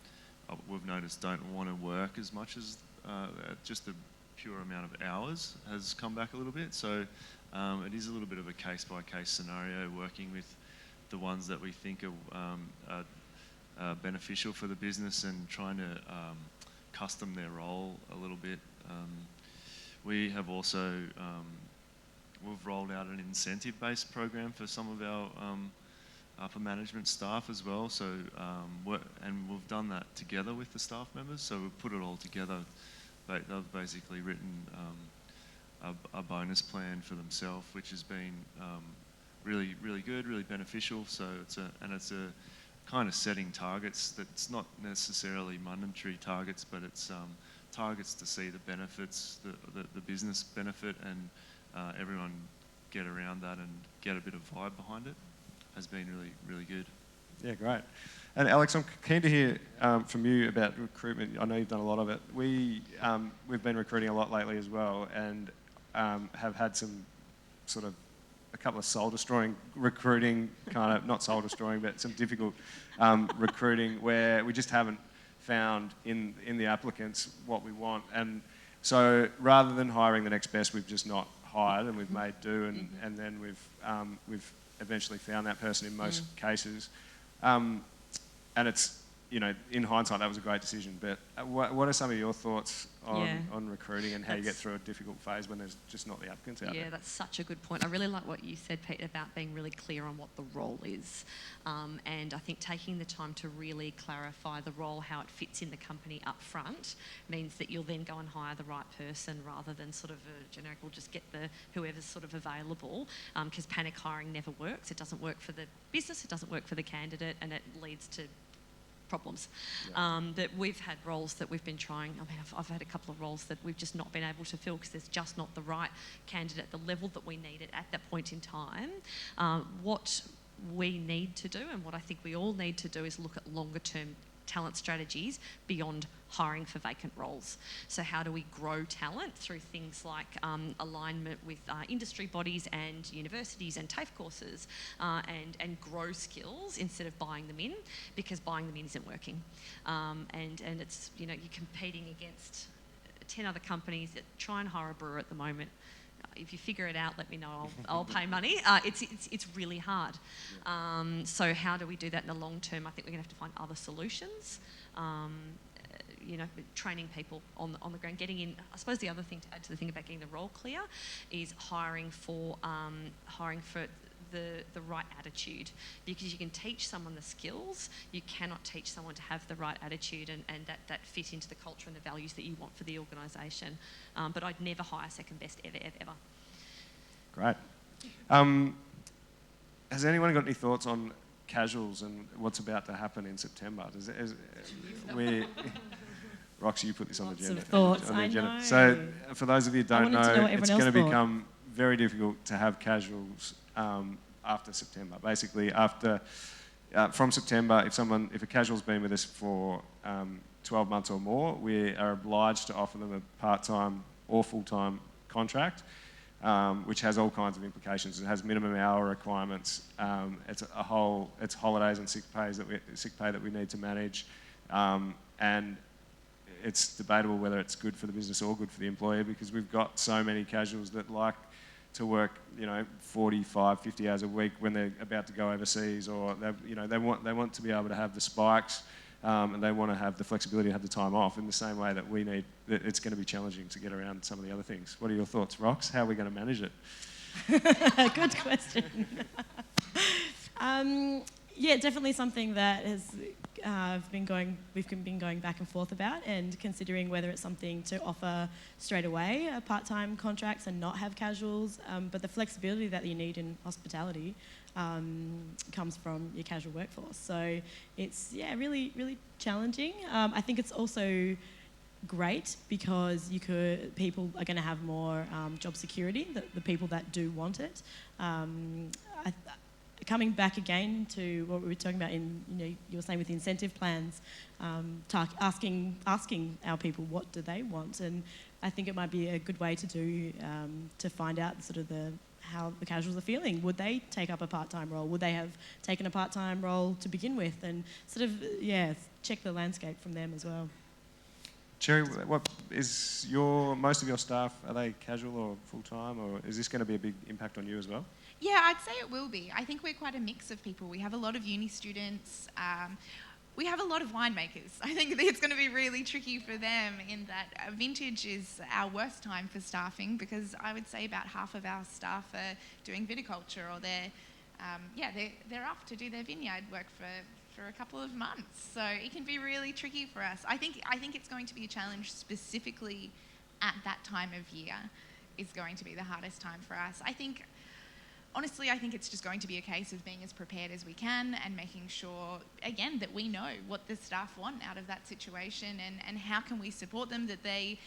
we've noticed, don't want to work as much as just the pure amount of hours has come back a little bit. So it is a little bit of a case-by-case scenario, working with the ones that we think are beneficial for the business and trying to custom their role a little bit. We have also we've rolled out an incentive-based program for some of our upper management staff as well. So and we've done that together with the staff members. So we've put it all together. They've basically written a bonus plan for themselves, which has been really, really good, really beneficial. So it's a kind of setting targets that's not necessarily monetary targets, but it's targets to see the benefits, the business benefit, and everyone get around that and get a bit of vibe behind it. Has been really, really good. Yeah, great. And Alex, I'm keen to hear from you about recruitment. I know you've done a lot of it. We've been recruiting a lot lately as well, and have had some sort of a couple of soul-destroying recruiting, kind of, not soul-destroying, but some difficult recruiting where we just haven't found in the applicants what we want. And so rather than hiring the next best, we've just not hired and we've made do, and then we've eventually found that person in most cases. And it's in hindsight, that was a great decision. But what are some of your thoughts on recruiting and how you get through a difficult phase when there's just not the applicants out there? Yeah, that's such a good point. I really like what you said, Pete, about being really clear on what the role is. And I think taking the time to really clarify the role, how it fits in the company up front, means that you'll then go and hire the right person rather than sort of a generic, we'll just get whoever's sort of available, because panic hiring never works. It doesn't work for the business, it doesn't work for the candidate, and it leads to problems. That we've had roles that we've been trying. I mean, I've had a couple of roles that we've just not been able to fill because there's just not the right candidate at the level that we needed at that point in time. What we need to do, and what I think we all need to do, is look at longer term talent strategies beyond hiring for vacant roles. So how do we grow talent through things like alignment with industry bodies and universities and TAFE courses, and grow skills instead of buying them in, because buying them in isn't working. And it's, you're competing against 10 other companies that try and hire a brewer at the moment. If you figure it out, let me know. I'll pay money. It's really hard. So how do we do that in the long term? I think we're going to have to find other solutions. Training people on the ground, getting in. I suppose the other thing to add to the thing about getting the role clear is hiring for the right attitude, because you can teach someone the skills, you cannot teach someone to have the right attitude and that fit into the culture and the values that you want for the organisation. But I'd never hire second best ever. Great. Has anyone got any thoughts on casuals and what's about to happen in September? Roxy, you put this on the agenda. Lots of thoughts, on the agenda. I know. So for those of you who don't know, what it's going to become very difficult to have casuals after September. Basically, from September, if a casual's been with us for 12 months or more, we are obliged to offer them a part-time or full-time contract, which has all kinds of implications. It has minimum hour requirements. It's holidays and sick pay that we need to manage, and it's debatable whether it's good for the business or good for the employer, because we've got so many casuals that like to work, 45, 50 hours a week when they're about to go overseas, or they want to be able to have the spikes, and they want to have the flexibility to have the time off in the same way that we need. It's going to be challenging to get around some of the other things. What are your thoughts, Rox? How are we going to manage it? Good question. Definitely something that we've been going back and forth about, and considering whether it's something to offer straight away, part-time contracts and not have casuals. But the flexibility that you need in hospitality comes from your casual workforce. So it's really, really challenging. I think it's also great because people are going to have more job security, the people that do want it. Coming back again to what we were talking about you were saying with the incentive plans, asking our people what do they want, and I think it might be a good way to do to find out sort of how the casuals are feeling. Would they take up a part-time role? Would they have taken a part-time role to begin with? And sort of check the landscape from them as well. Cherry, what is most of your staff, are they casual or full-time, or is this going to be a big impact on you as well? Yeah, I'd say it will be. I think we're quite a mix of people. We have a lot of uni students. We have a lot of winemakers. I think it's going to be really tricky for them in that vintage is our worst time for staffing, because I would say about half of our staff are doing viticulture, or they're off to do their vineyard work for a couple of months. So it can be really tricky for us. I think it's going to be a challenge specifically at that time of year is going to be the hardest time for us. Honestly, I think it's just going to be a case of being as prepared as we can and making sure, again, that we know what the staff want out of that situation, and how can we support them that they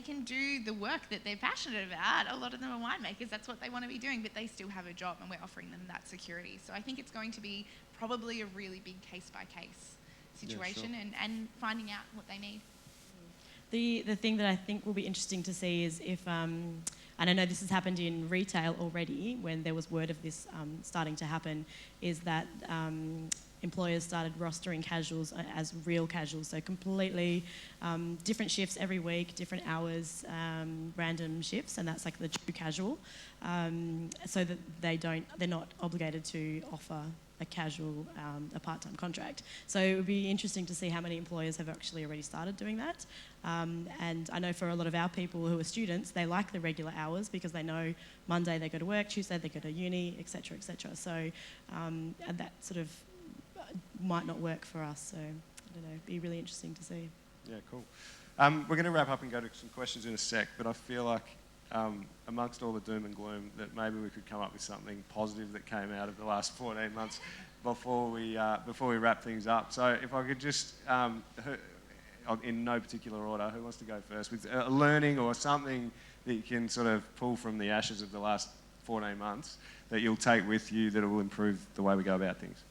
can do the work that they're passionate about. A lot of them are winemakers, that's what they want to be doing, but they still have a job and we're offering them that security. So I think it's going to be probably a really big case-by-case situation, and finding out what they need. The thing that I think will be interesting to see is if, and I know this has happened in retail already when there was word of this starting to happen, is that employers started rostering casuals as real casuals, so completely different shifts every week, different hours, random shifts, and that's like the true casual, so that they're not obligated to offer a casual, a part-time contract. So it would be interesting to see how many employers have actually already started doing that. And I know for a lot of our people who are students, they like the regular hours because they know Monday they go to work, Tuesday they go to uni, etc., etc. So and that sort of might not work for us. So I don't know, it'd be really interesting to see. Yeah, cool. We're going to wrap up and go to some questions in a sec, but I feel like amongst all the doom and gloom that maybe we could come up with something positive that came out of the last 14 months before we wrap things up. So if I could just, in no particular order, who wants to go first with a learning or something that you can sort of pull from the ashes of the last 14 months that you'll take with you that will improve the way we go about things?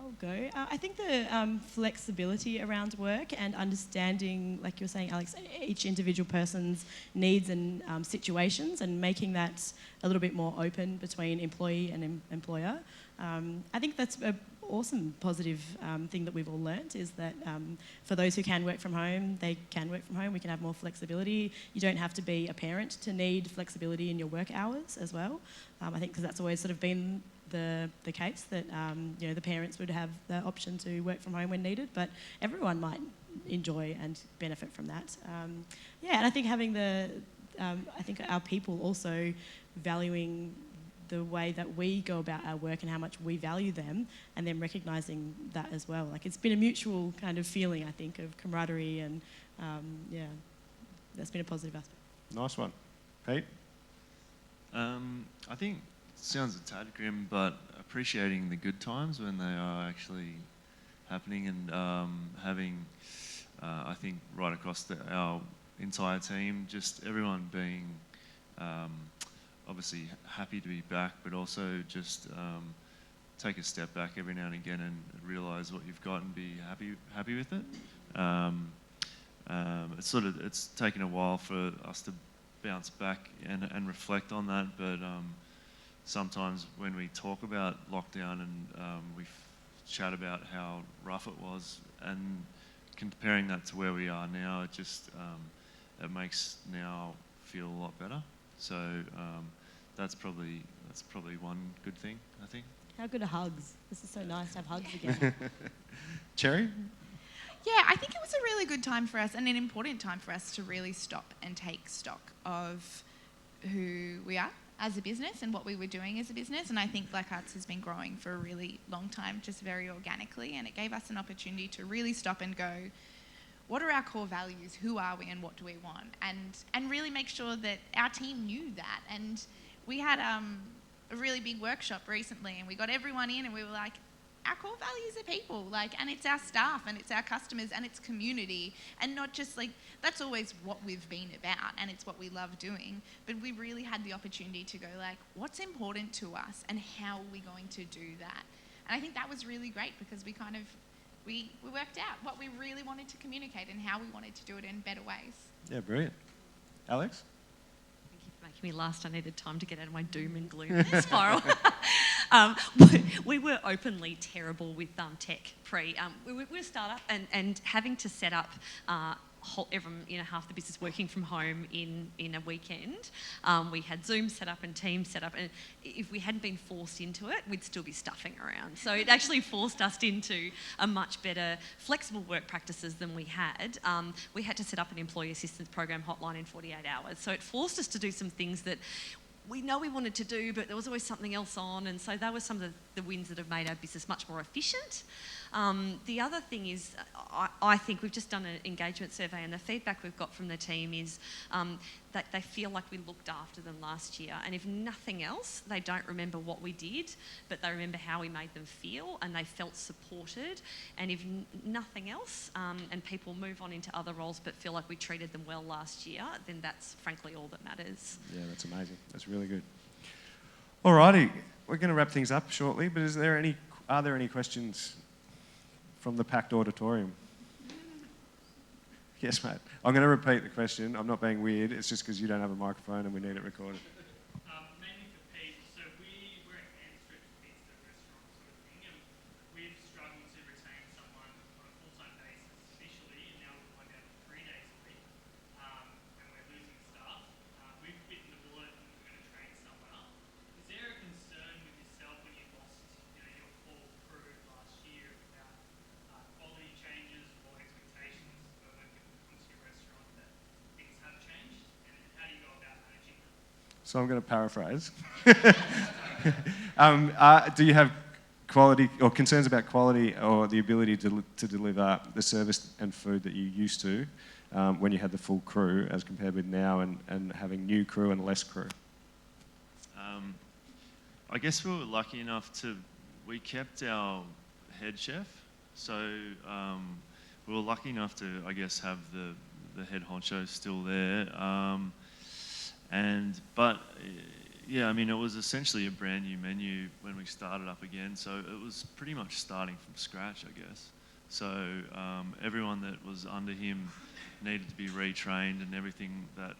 I'll go. I think the flexibility around work and understanding, like you were saying, Alex, each individual person's needs and situations, and making that a little bit more open between employee and employer. I think that's an awesome positive thing that we've all learnt, is that for those who can work from home, they can work from home. We can have more flexibility. You don't have to be a parent to need flexibility in your work hours as well. I think because that's always sort of been the case, that the parents would have the option to work from home when needed, but everyone might enjoy and benefit from that. And I think having I think our people also valuing the way that we go about our work and how much we value them, and then recognising that as well. Like, it's been a mutual kind of feeling, I think, of camaraderie, and that's been a positive aspect. Nice one. Pete? I think it sounds a tad grim, but appreciating the good times when they are actually happening, and having, I think, right across our entire team, just everyone being obviously happy to be back, but also just take a step back every now and again and realise what you've got and be happy with it. It's taken a while for us to bounce back and reflect on that, but sometimes when we talk about lockdown and we chat about how rough it was, and comparing that to where we are now, it just it makes now feel a lot better. So that's probably one good thing, I think. How good are hugs? This is so nice to have hugs again. Cherry? Yeah, I think it was a really good time for us, and an important time for us to really stop and take stock of who we are as a business and what we were doing as a business. And I think Blackhearts has been growing for a really long time, just very organically, and it gave us an opportunity to really stop and go, what are our core values, who are we, and what do we want? And really make sure that our team knew that. And we had a really big workshop recently, and we got everyone in, and we were like, our core values are people, and it's our staff, and it's our customers, and it's community, and not just that's always what we've been about, and it's what we love doing. But we really had the opportunity to go what's important to us, and how are we going to do that? And I think that was really great, because we worked out what we really wanted to communicate and how we wanted to do it in better ways. Yeah, brilliant. Alex? Thank you for making me last. I needed time to get out of my doom and gloom spiral. We were openly terrible with tech pre. We were a startup, and having to set up everyone, half the business working from home in a weekend. We had Zoom set up and Teams set up, and if we hadn't been forced into it, we'd still be stuffing around. So it actually forced us into a much better flexible work practices than we had. We had to set up an employee assistance program hotline in 48 hours. So it forced us to do some things that we know we wanted to do, but there was always something else on, and so that was some of the wins that have made our business much more efficient. The other thing is, I think we've just done an engagement survey, and the feedback we've got from the team is that they feel like we looked after them last year, and if nothing else, they don't remember what we did, but they remember how we made them feel, and they felt supported. And if nothing else, and people move on into other roles but feel like we treated them well last year, then that's frankly all that matters. Yeah, that's amazing. That's really good. Alrighty, we're going to wrap things up shortly, but are there any questions from the packed auditorium? Yes, mate. I'm going to repeat the question. I'm not being weird. It's just because you don't have a microphone and we need it recorded. Mainly for Pete. So we're at Amsterdam Pizza restaurant sort of thing, and we've struggled to retain someone on a full-time basis initially, and now we've gone down to 3 days a week, and we're losing staff. We've bitten the bullet, and we're going to train someone up. Is there a concern with yourself when you lost, your so I'm going to paraphrase. Do you have quality or concerns about quality or the ability to deliver the service and food that you used to when you had the full crew as compared with now and having new crew and less crew? I guess we were lucky enough we kept our head chef, so we were lucky enough to, I guess, have the head honcho still there. Yeah, I mean, it was essentially a brand new menu when we started up again, so it was pretty much starting from scratch, I guess. So everyone that was under him needed to be retrained, and everything that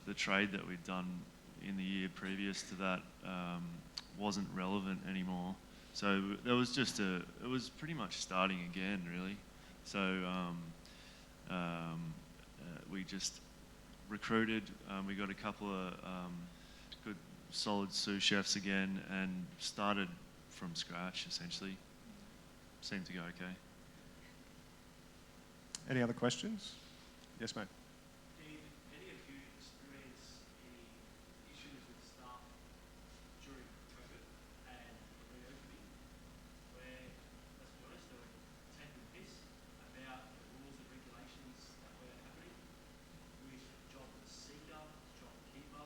the trade that we'd done in the year previous to that wasn't relevant anymore. So there was it was pretty much starting again, really. So we just recruited, we got a couple of good solid sous chefs again and started from scratch, essentially. Seemed to go okay. Any other questions? Yes, mate. Did any of you experience any issues with staff during COVID and the reopening where, let's be honest, they were taking the piss about the rules and regulations that were happening with job seeker, job keeper,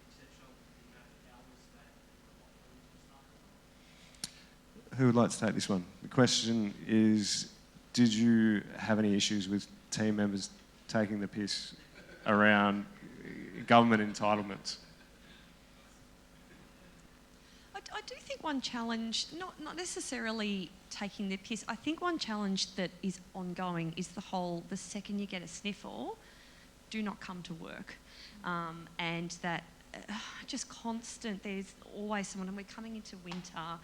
etc., with the amount of hours that were offering to staff? Who would like to take this one? The question is, did you have any issues with team members taking the piss around government entitlements? I do think one challenge, not necessarily taking the piss, I think one challenge that is ongoing is the second you get a sniffle, do not come to work. And that just constant, there's always someone, and we're coming into winter,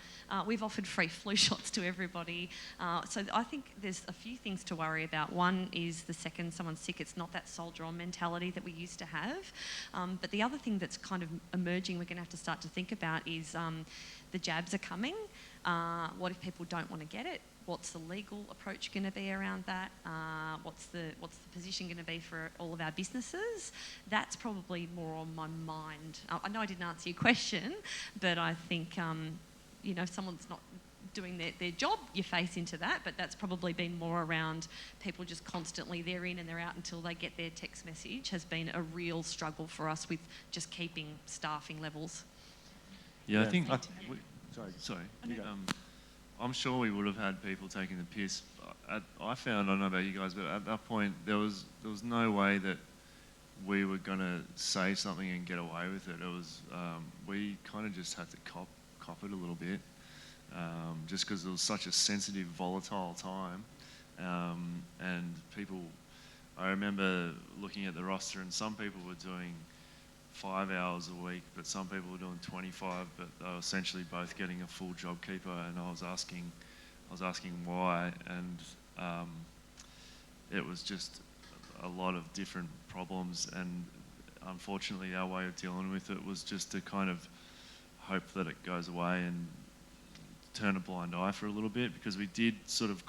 we've offered free flu shots to everybody. So I think there's a few things to worry about. One is the second someone's sick, it's not that soldier on mentality that we used to have. But the other thing that's kind of emerging, we're going to have to start to think about is the jabs are coming. What if people don't want to get it? What's the legal approach going to be around that? What's the position going to be for all of our businesses? That's probably more on my mind. I know I didn't answer your question, but I think, if someone's not doing their job, you face into that, but that's probably been more around people just constantly, they're in and they're out until they get their text message, has been a real struggle for us with just keeping staffing levels. Yeah, I think... Sorry. I'm sure we would have had people taking the piss. I found, I don't know about you guys, but at that point there was no way that we were going to say something and get away with it. It was we kind of just had to cop it a little bit, just because it was such a sensitive, volatile time, and people. I remember looking at the roster, and some people were doing 5 hours a week, but some people were doing 25, but they were essentially both getting a full job keeper, and I was asking why, and it was just a lot of different problems, and unfortunately our way of dealing with it was just to kind of hope that it goes away and turn a blind eye for a little bit, because we did sort of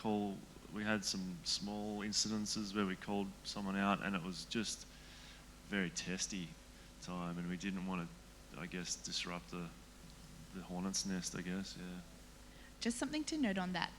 we had some small incidences where we called someone out, and it was just very testy time, and we didn't want to, I guess, disrupt the hornet's nest, I guess. Yeah. Just something to note on that,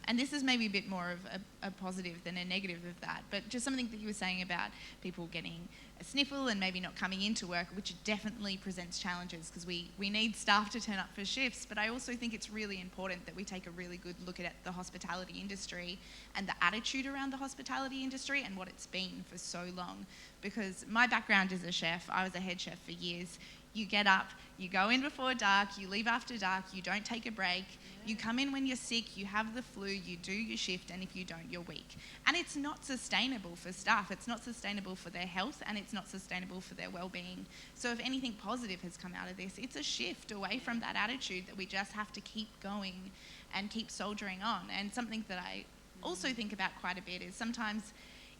and this is maybe a bit more of a positive than a negative of that, but just something that you were saying about people getting a sniffle and maybe not coming into work, which definitely presents challenges because we need staff to turn up for shifts, but I also think it's really important that we take a really good look at the hospitality industry and the attitude around the hospitality industry and what it's been for so long. Because my background is a chef, I was a head chef for years. You get up, you go in before dark, you leave after dark, you don't take a break, you come in when you're sick, you have the flu, you do your shift, and if you don't, you're weak. And it's not sustainable for staff, it's not sustainable for their health, and it's not sustainable for their well-being. So if anything positive has come out of this, it's a shift away from that attitude that we just have to keep going and keep soldiering on. And something that I also think about quite a bit is sometimes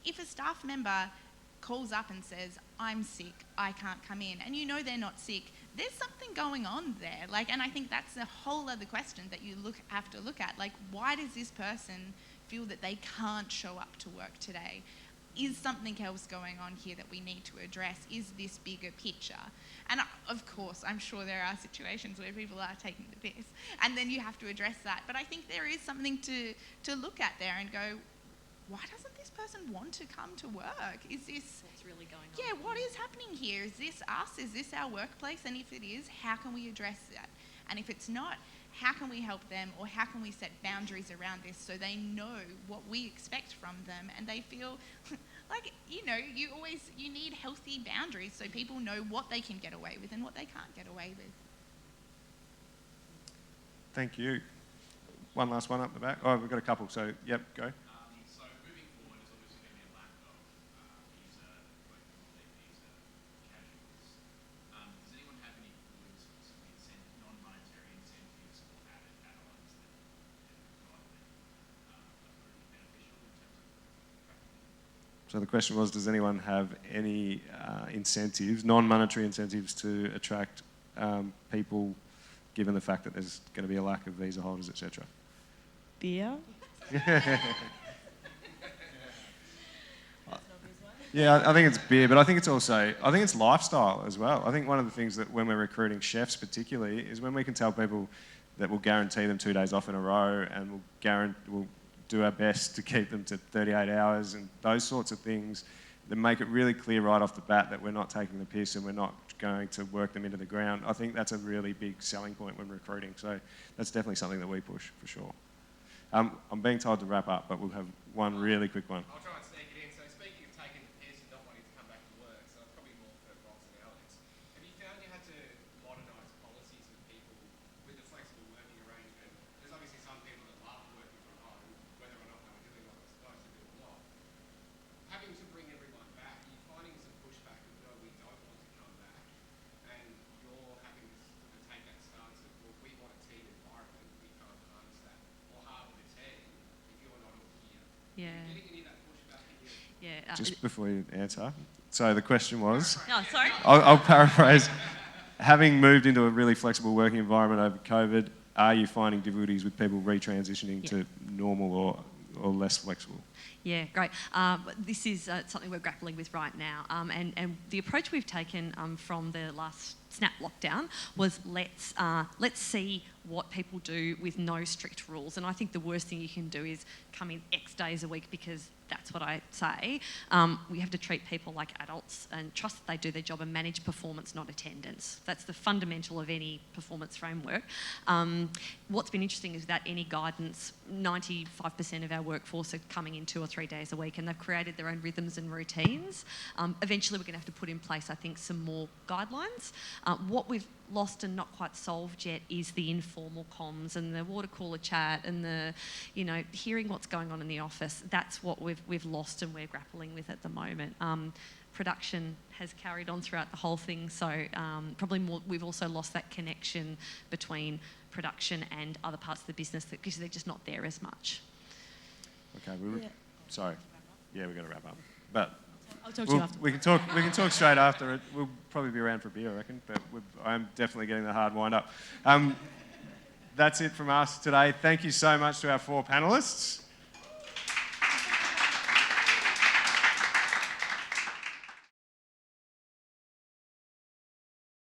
if a staff member calls up and says, I'm sick, I can't come in, and you know they're not sick, there's something going on there. And I think that's a whole other question that you have to look at. Like, why does this person feel that they can't show up to work today? is something else going on here that we need to address? Is this bigger picture? And of course, I'm sure there are situations where people are taking the piss, and then you have to address that. But I think there is something to look at there and go, why doesn't this person want to come to work? Is this... What's really going on? Yeah, what is happening here? Is this us? Is this our workplace? And if it is, how can we address that? And if it's not, how can we help them, or how can we set boundaries around this so they know what we expect from them and they feel like, you know, you need healthy boundaries so people know what they can get away with and what they can't get away with. Thank you. One last one up the back. Oh, we've got a couple, so yep, go. So moving forward, there's obviously going to be a lack of visa, visa casuals. Does anyone have any good sort of non-monetary incentives or added add-ons that might be beneficial in terms of? So the question was, does anyone have any incentives, non-monetary incentives to attract people, given the fact that there's going to be a lack of visa holders, etc.? Beer. Yeah, I think it's beer, but I think it's lifestyle as well. I think one of the things that when we're recruiting chefs particularly is when we can tell people that we'll guarantee them 2 days off in a row and we'll do our best to keep them to 38 hours and those sorts of things that make it really clear right off the bat that we're not taking the piss and we're not going to work them into the ground. I think that's a really big selling point when recruiting. So that's definitely something that we push for sure. I'm being told to wrap up, but we'll have one really quick one. I'll try and sneak it in. So speaking of taking the piss and not wanting to come back to work, so it's probably more for Rox and Alex. Have you found you had to modernise policies with people with the flexible working arrangement? There's obviously some people that love working from home, whether or not they were doing what they're supposed to do or not. Having to bring everyone back, are you finding some pushback of, no, we don't want to come back, and you're having to take that stance of, well, we want a team environment, we can't harness that, or harbour the team if you're not all here? Yeah. Are you getting any of that pushback in your... Yeah. Just before you answer. So the question was, No, sorry. I'll paraphrase. Having moved into a really flexible working environment over COVID, are you finding difficulties with people retransitioning to normal or less flexible? Yeah, great. This is something we're grappling with right now. And the approach we've taken from the last snap lockdown was let's see what people do with no strict rules. And I think the worst thing you can do is come in X days a week because that's what I say. We have to treat people like adults and trust that they do their job and manage performance, not attendance. That's the fundamental of any performance framework. What's been interesting is that any guidance, 95% of our workforce are coming in 2 or 3 days a week and they've created their own rhythms and routines. Eventually we're going to have to put in place, I think, some more guidelines. What we've lost and not quite solved yet is the informal comms and the water cooler chat and the, hearing what's going on in the office. That's what we've lost and we're grappling with at the moment. Production has carried on throughout the whole thing, so probably more, we've also lost that connection between production and other parts of the business because they're just not there as much. Okay, sorry. Yeah, we've got to wrap up. But I'll talk to you after. We can talk straight after it. We'll probably be around for a beer, I reckon. But I'm definitely getting the hard wind up. That's it from us today. Thank you so much to our 4 panellists.